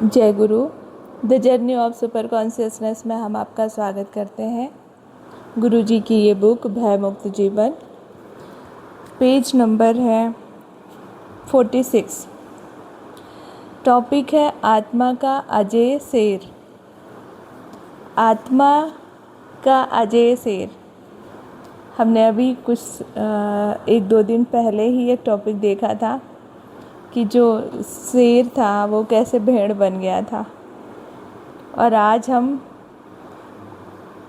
जय गुरु। The journey of super consciousness में हम आपका स्वागत करते हैं। गुरु जी की ये बुक भय मुक्त जीवन, पेज नंबर है 46। टॉपिक है आत्मा का अजेय शेर। आत्मा का अजेय शेर। हमने अभी कुछ 1-2 दिन पहले ही एक टॉपिक देखा था कि जो शेर था वो कैसे भेड़ बन गया था, और आज हम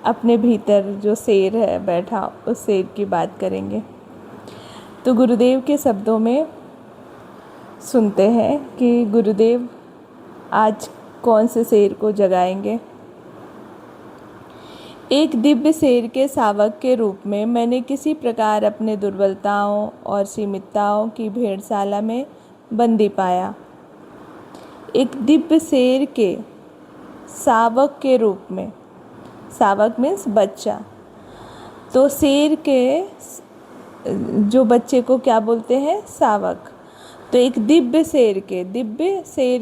अपने भीतर जो शेर है बैठा उस शेर की बात करेंगे। तो गुरुदेव के शब्दों में सुनते हैं कि गुरुदेव आज कौन से शेर को जगाएंगे। एक दिव्य शेर के शावक के रूप में मैंने किसी प्रकार अपने दुर्बलताओं और सीमितताओं की भेड़शाला में बंदी पाया। एक दिव्य शेर के शावक के रूप में, शावक मीन्स बच्चा, तो शेर के जो बच्चे को क्या बोलते हैं? शावक। तो एक दिव्य शेर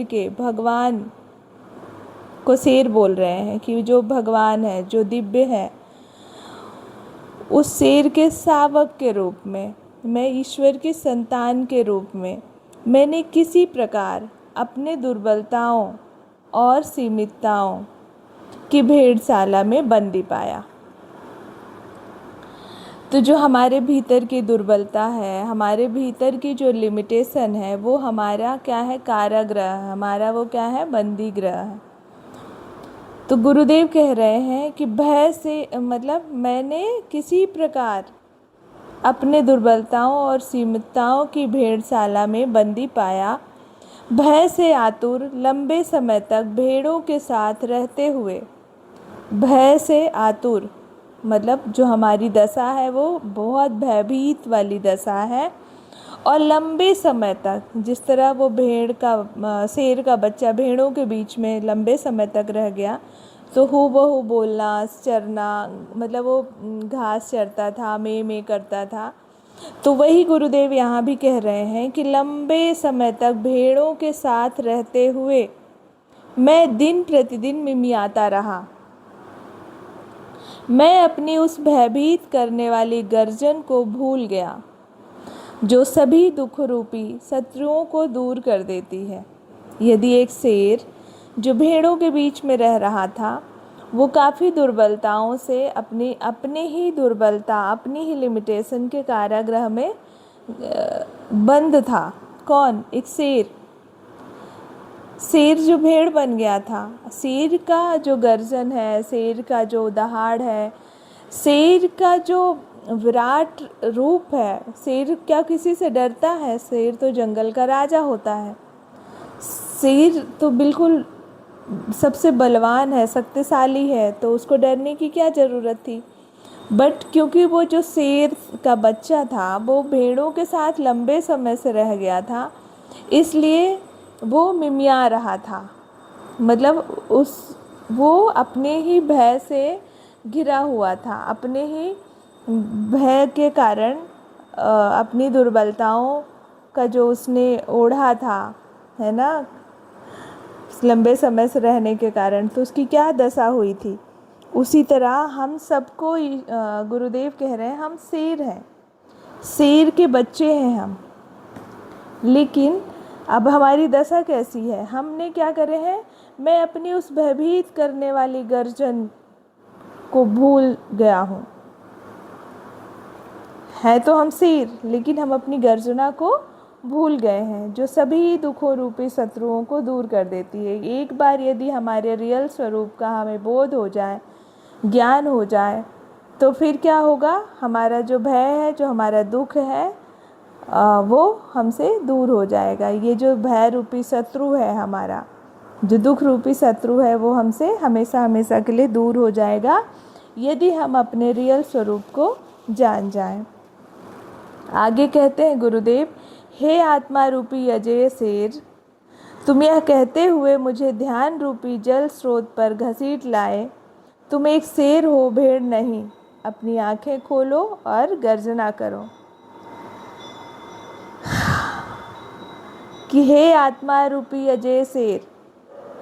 के भगवान को शेर बोल रहे हैं कि जो भगवान है, जो दिव्य है, उस शेर के शावक के रूप में, मैं ईश्वर की संतान के रूप में, मैंने किसी प्रकार अपने दुर्बलताओं और सीमितताओं की भेड़शाला में बंदी पाया। तो जो हमारे भीतर की दुर्बलता है, हमारे भीतर की जो लिमिटेशन है, वो हमारा क्या है? कारागृह। हमारा वो क्या है? बंदी गृह है। तो गुरुदेव कह रहे हैं कि भय से मतलब मैंने किसी प्रकार अपने दुर्बलताओं और सीमितताओं की भेड़शाला में बंदी पाया। भय से आतुर लंबे समय तक भेड़ों के साथ रहते हुए, भय से आतुर मतलब जो हमारी दशा है वो बहुत भयभीत वाली दशा है, और लंबे समय तक, जिस तरह वो शेर का बच्चा भेड़ों के बीच में लंबे समय तक रह गया, तो हूबहू बोलना, चरना, मतलब वो घास चरता था, में करता था। तो वही गुरुदेव यहाँ भी कह रहे हैं कि लंबे समय तक भेड़ों के साथ रहते हुए मैं दिन प्रतिदिन मिमियाता रहा। मैं अपनी उस भयभीत करने वाली गर्जन को भूल गया जो सभी दुख रूपी शत्रुओं को दूर कर देती है। यदि एक शेर जो भेड़ों के बीच में रह रहा था, वो काफ़ी दुर्बलताओं से अपनी ही लिमिटेशन के कारागृह में बंद था। कौन? एक शेर जो भेड़ बन गया था। शेर का जो गर्जन है, शेर का जो दहाड़ है, शेर का जो विराट रूप है, शेर क्या किसी से डरता है? शेर तो जंगल का राजा होता है। शेर तो बिल्कुल सबसे बलवान है, शक्तिशाली है, तो उसको डरने की क्या ज़रूरत थी? बट क्योंकि वो जो शेर का बच्चा था वो भेड़ों के साथ लंबे समय से रह गया था, इसलिए वो मिमिया रहा था। मतलब वो अपने ही भय से घिरा हुआ था, अपने ही भय के कारण, अपनी दुर्बलताओं का जो उसने ओढ़ा था, है ना, लंबे समय से रहने के कारण, तो उसकी क्या दशा हुई थी। उसी तरह हम सबको गुरुदेव कह रहे हैं हम शेर हैं, शेर के बच्चे हैं हम। लेकिन अब हमारी दशा कैसी है? हमने क्या करे हैं? मैं अपनी उस भयभीत करने वाली गर्जन को भूल गया हूँ। है तो हम शेर, लेकिन हम अपनी गर्जना को भूल गए हैं, जो सभी दुखों रूपी शत्रुओं को दूर कर देती है। एक बार यदि हमारे रियल स्वरूप का हमें बोध हो जाए, ज्ञान हो जाए, तो फिर क्या होगा? हमारा जो भय है, जो हमारा दुख है, वो हमसे दूर हो जाएगा। ये जो भय रूपी शत्रु है, हमारा जो दुख रूपी शत्रु है, वो हमसे हमेशा हमेशा के लिए दूर हो जाएगा, यदि हम अपने रियल स्वरूप को जान जाएं। आगे कहते हैं गुरुदेव, हे आत्मा रूपी अजेय शेर, तुम यह कहते हुए मुझे ध्यान रूपी जल स्रोत पर घसीट लाए। तुम एक शेर हो, भेड़ नहीं। अपनी आंखें खोलो और गर्जना करो कि हे आत्मा रूपी अजेय शेर,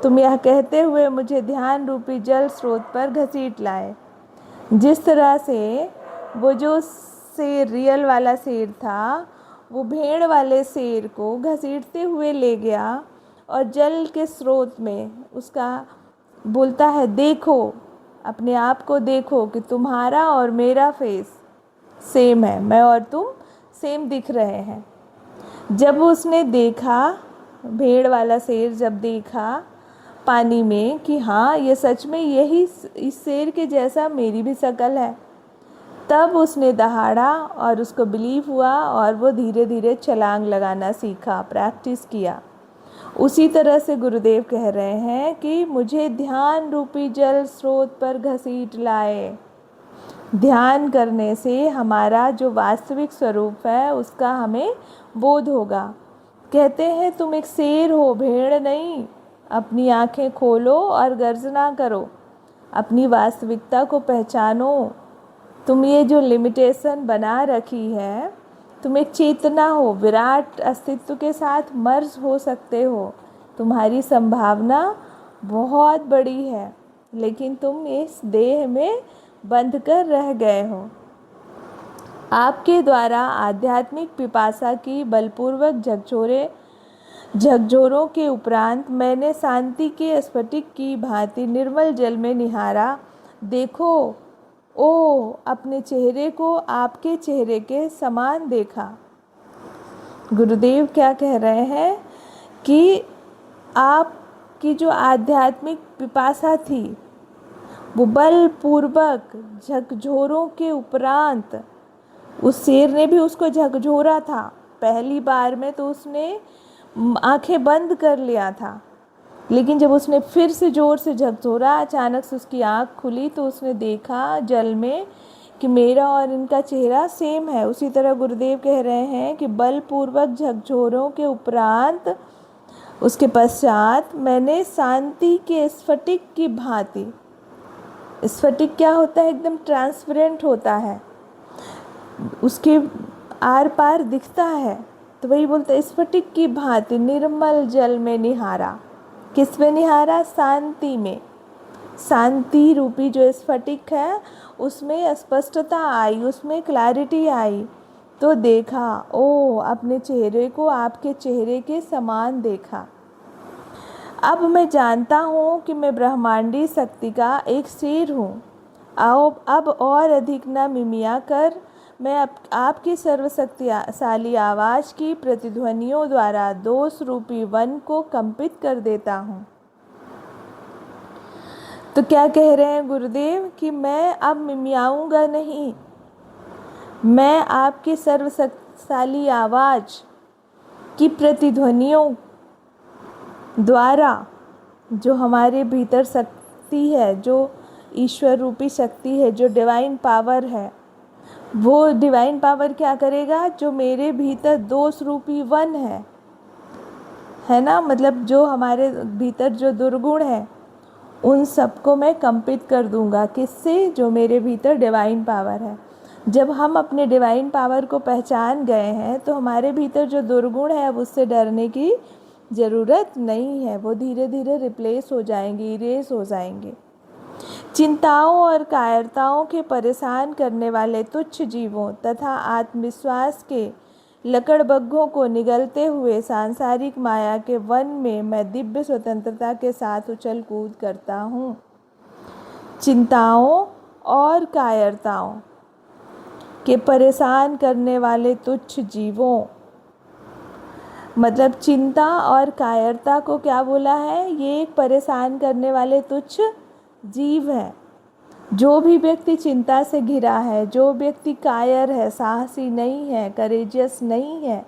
तुम यह कहते हुए मुझे ध्यान रूपी जल स्रोत पर घसीट लाए। जिस तरह से वो जो शेर, रियल वाला शेर था, वो भेड़ वाले शेर को घसीटते हुए ले गया और जल के स्रोत में उसका बोलता है, देखो, अपने आप को देखो कि तुम्हारा और मेरा फेस सेम है, मैं और तुम सेम दिख रहे हैं। जब उसने देखा, भेड़ वाला शेर जब देखा पानी में कि हाँ, ये सच में यही इस शेर के जैसा मेरी भी शक्ल है, तब उसने दहाड़ा और उसको बिलीव हुआ और वो धीरे धीरे छलांग लगाना सीखा, प्रैक्टिस किया। उसी तरह से गुरुदेव कह रहे हैं कि मुझे ध्यान रूपी जल स्रोत पर घसीट लाए। ध्यान करने से हमारा जो वास्तविक स्वरूप है उसका हमें बोध होगा। कहते हैं तुम एक शेर हो, भेड़ नहीं। अपनी आंखें खोलो और गर्जना करो, अपनी वास्तविकता को पहचानो। तुम ये जो लिमिटेशन बना रखी है, तुम एक चेतना हो, विराट अस्तित्व के साथ मर्ज हो सकते हो। तुम्हारी संभावना बहुत बड़ी है, लेकिन तुम इस देह में बंध कर रह गए हो। आपके द्वारा आध्यात्मिक पिपासा की बलपूर्वक झकझोरों के उपरांत मैंने शांति के स्फटिक की भांति निर्मल जल में निहारा। देखो, ओ, अपने चेहरे को आपके चेहरे के समान देखा। गुरुदेव क्या कह रहे हैं कि आपकी जो आध्यात्मिक पिपासा थी, वो बलपूर्वक झकझोरों के उपरांत, उस शेर ने भी उसको झकझोरा था। पहली बार में तो उसने आंखें बंद कर लिया था, लेकिन जब उसने फिर से ज़ोर से झकझोरा, अचानक से उसकी आँख खुली तो उसने देखा जल में कि मेरा और इनका चेहरा सेम है। उसी तरह गुरुदेव कह रहे हैं कि बलपूर्वक झकझोरों के उपरांत, उसके पश्चात मैंने शांति के स्फटिक की भांति, स्फटिक क्या होता है? एकदम ट्रांसपेरेंट होता है, उसके आर पार दिखता है, तो वही बोलते हैं स्फटिक की भांति निर्मल जल में निहारा। किस में निहारा? शांति में। शांति रूपी जो स्फटिक है उसमें स्पष्टता आई, उसमें क्लैरिटी आई। तो देखा, ओ, अपने चेहरे को आपके चेहरे के समान देखा। अब मैं जानता हूँ कि मैं ब्रह्मांडी शक्ति का एक शेर हूँ। आओ अब और अधिक न मिमिया कर मैं आपकी सर्वशक्तिशाली आवाज़ की प्रतिध्वनियों द्वारा दोष रूपी वन को कंपित कर देता हूँ। तो क्या कह रहे हैं गुरुदेव कि मैं अब मिमियाऊँगा नहीं, मैं आपकी सर्वशक्तिशाली आवाज़ की प्रतिध्वनियों द्वारा, जो हमारे भीतर शक्ति है, जो ईश्वर रूपी शक्ति है, जो डिवाइन पावर है, वो डिवाइन पावर क्या करेगा? जो मेरे भीतर दोष रूपी वन है ना, मतलब जो हमारे भीतर जो दुर्गुण है, उन सबको मैं कंपित कर दूंगा। किससे? जो मेरे भीतर डिवाइन पावर है। जब हम अपने डिवाइन पावर को पहचान गए हैं तो हमारे भीतर जो दुर्गुण है अब उससे डरने की ज़रूरत नहीं है, वो धीरे धीरे रिप्लेस हो जाएंगे, इरेज हो जाएंगे। चिंताओं और कायरताओं के परेशान करने वाले तुच्छ जीवों तथा आत्मविश्वास के लकड़बग्घों को निगलते हुए सांसारिक माया के वन में मैं दिव्य स्वतंत्रता के साथ उछल कूद करता हूँ। चिंताओं और कायरताओं के परेशान करने वाले तुच्छ जीवों, मतलब चिंता और कायरता को क्या बोला है? ये एक परेशान करने वाले तुच्छ जीव है। जो भी व्यक्ति चिंता से घिरा है, जो व्यक्ति कायर है, साहसी नहीं है, करेजियस नहीं है,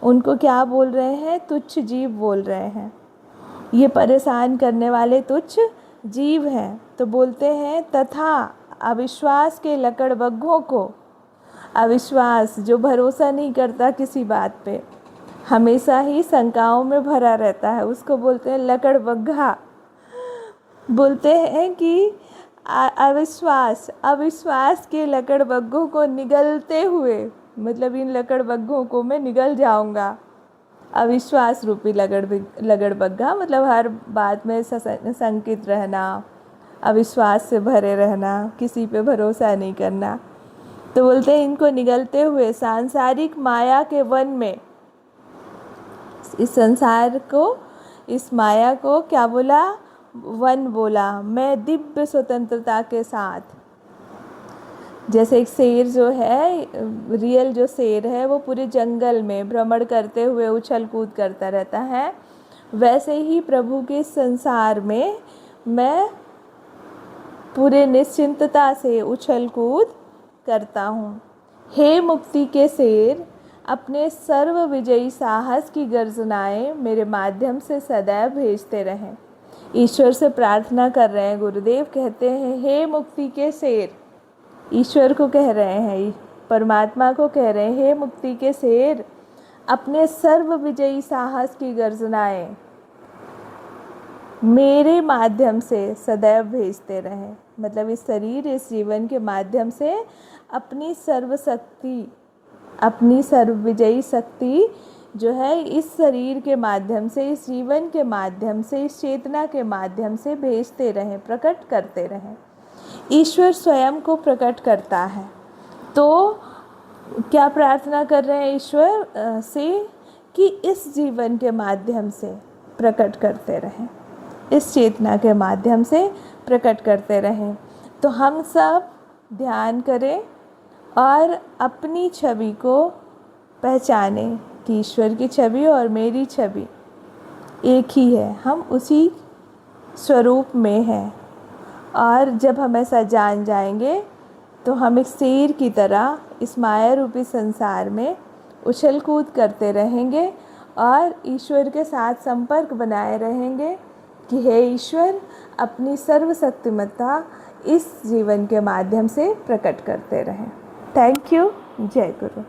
उनको क्या बोल रहे हैं? तुच्छ जीव बोल रहे हैं। ये परेशान करने वाले तुच्छ जीव हैं। तो बोलते हैं तथा अविश्वास के लकड़बग्घों को, अविश्वास जो भरोसा नहीं करता किसी बात पे, हमेशा ही शंकाओं में भरा रहता है, उसको बोलते हैं लकड़बग्घा। बोलते हैं कि अविश्वास के लकड़बग्घों को निगलते हुए, मतलब इन लकड़बग्घों को मैं निगल जाऊंगा। अविश्वास रूपी लगड़बग्गा, मतलब हर बात में शंकित रहना, अविश्वास से भरे रहना, किसी पे भरोसा नहीं करना। तो बोलते हैं इनको निगलते हुए सांसारिक माया के वन में, इस संसार को, इस माया को क्या बोला? वन बोला, मैं दिव्य स्वतंत्रता के साथ। जैसे एक शेर जो है, रियल जो शेर है, वो पूरे जंगल में भ्रमण करते हुए उछल कूद करता रहता है, वैसे ही प्रभु के संसार में मैं पूरे निश्चिंतता से उछल कूद करता हूँ। हे मुक्ति के शेर, अपने सर्व विजयी साहस की गर्जनाएं मेरे माध्यम से सदैव भेजते रहें। ईश्वर से प्रार्थना कर रहे हैं, गुरुदेव कहते हैं हे मुक्ति के शेर, ईश्वर को कह रहे हैं, परमात्मा को कह रहे हैं, हे मुक्ति के शेर, अपने सर्व विजयी साहस की गर्जनाएं मेरे माध्यम से सदैव भेजते रहें। मतलब इस शरीर, इस जीवन के माध्यम से अपनी सर्वशक्ति, अपनी सर्व विजयी शक्ति जो है इस शरीर के माध्यम से, इस जीवन के माध्यम से, इस चेतना के माध्यम से भेजते रहें, प्रकट करते रहें। ईश्वर स्वयं को प्रकट करता है, तो क्या प्रार्थना कर रहे हैं ईश्वर से कि इस जीवन के माध्यम से प्रकट करते रहें, इस चेतना के माध्यम से प्रकट करते रहें। तो हम सब ध्यान करें और अपनी छवि को पहचाने कि ईश्वर की छवि और मेरी छवि एक ही है, हम उसी स्वरूप में हैं। और जब हम ऐसा जान जाएंगे तो हम एक शेर की तरह इस माया रूपी संसार में उछल कूद करते रहेंगे और ईश्वर के साथ संपर्क बनाए रहेंगे कि हे ईश्वर, अपनी सर्वशक्तिमत्ता इस जीवन के माध्यम से प्रकट करते रहें। Thank you. जय गुरु।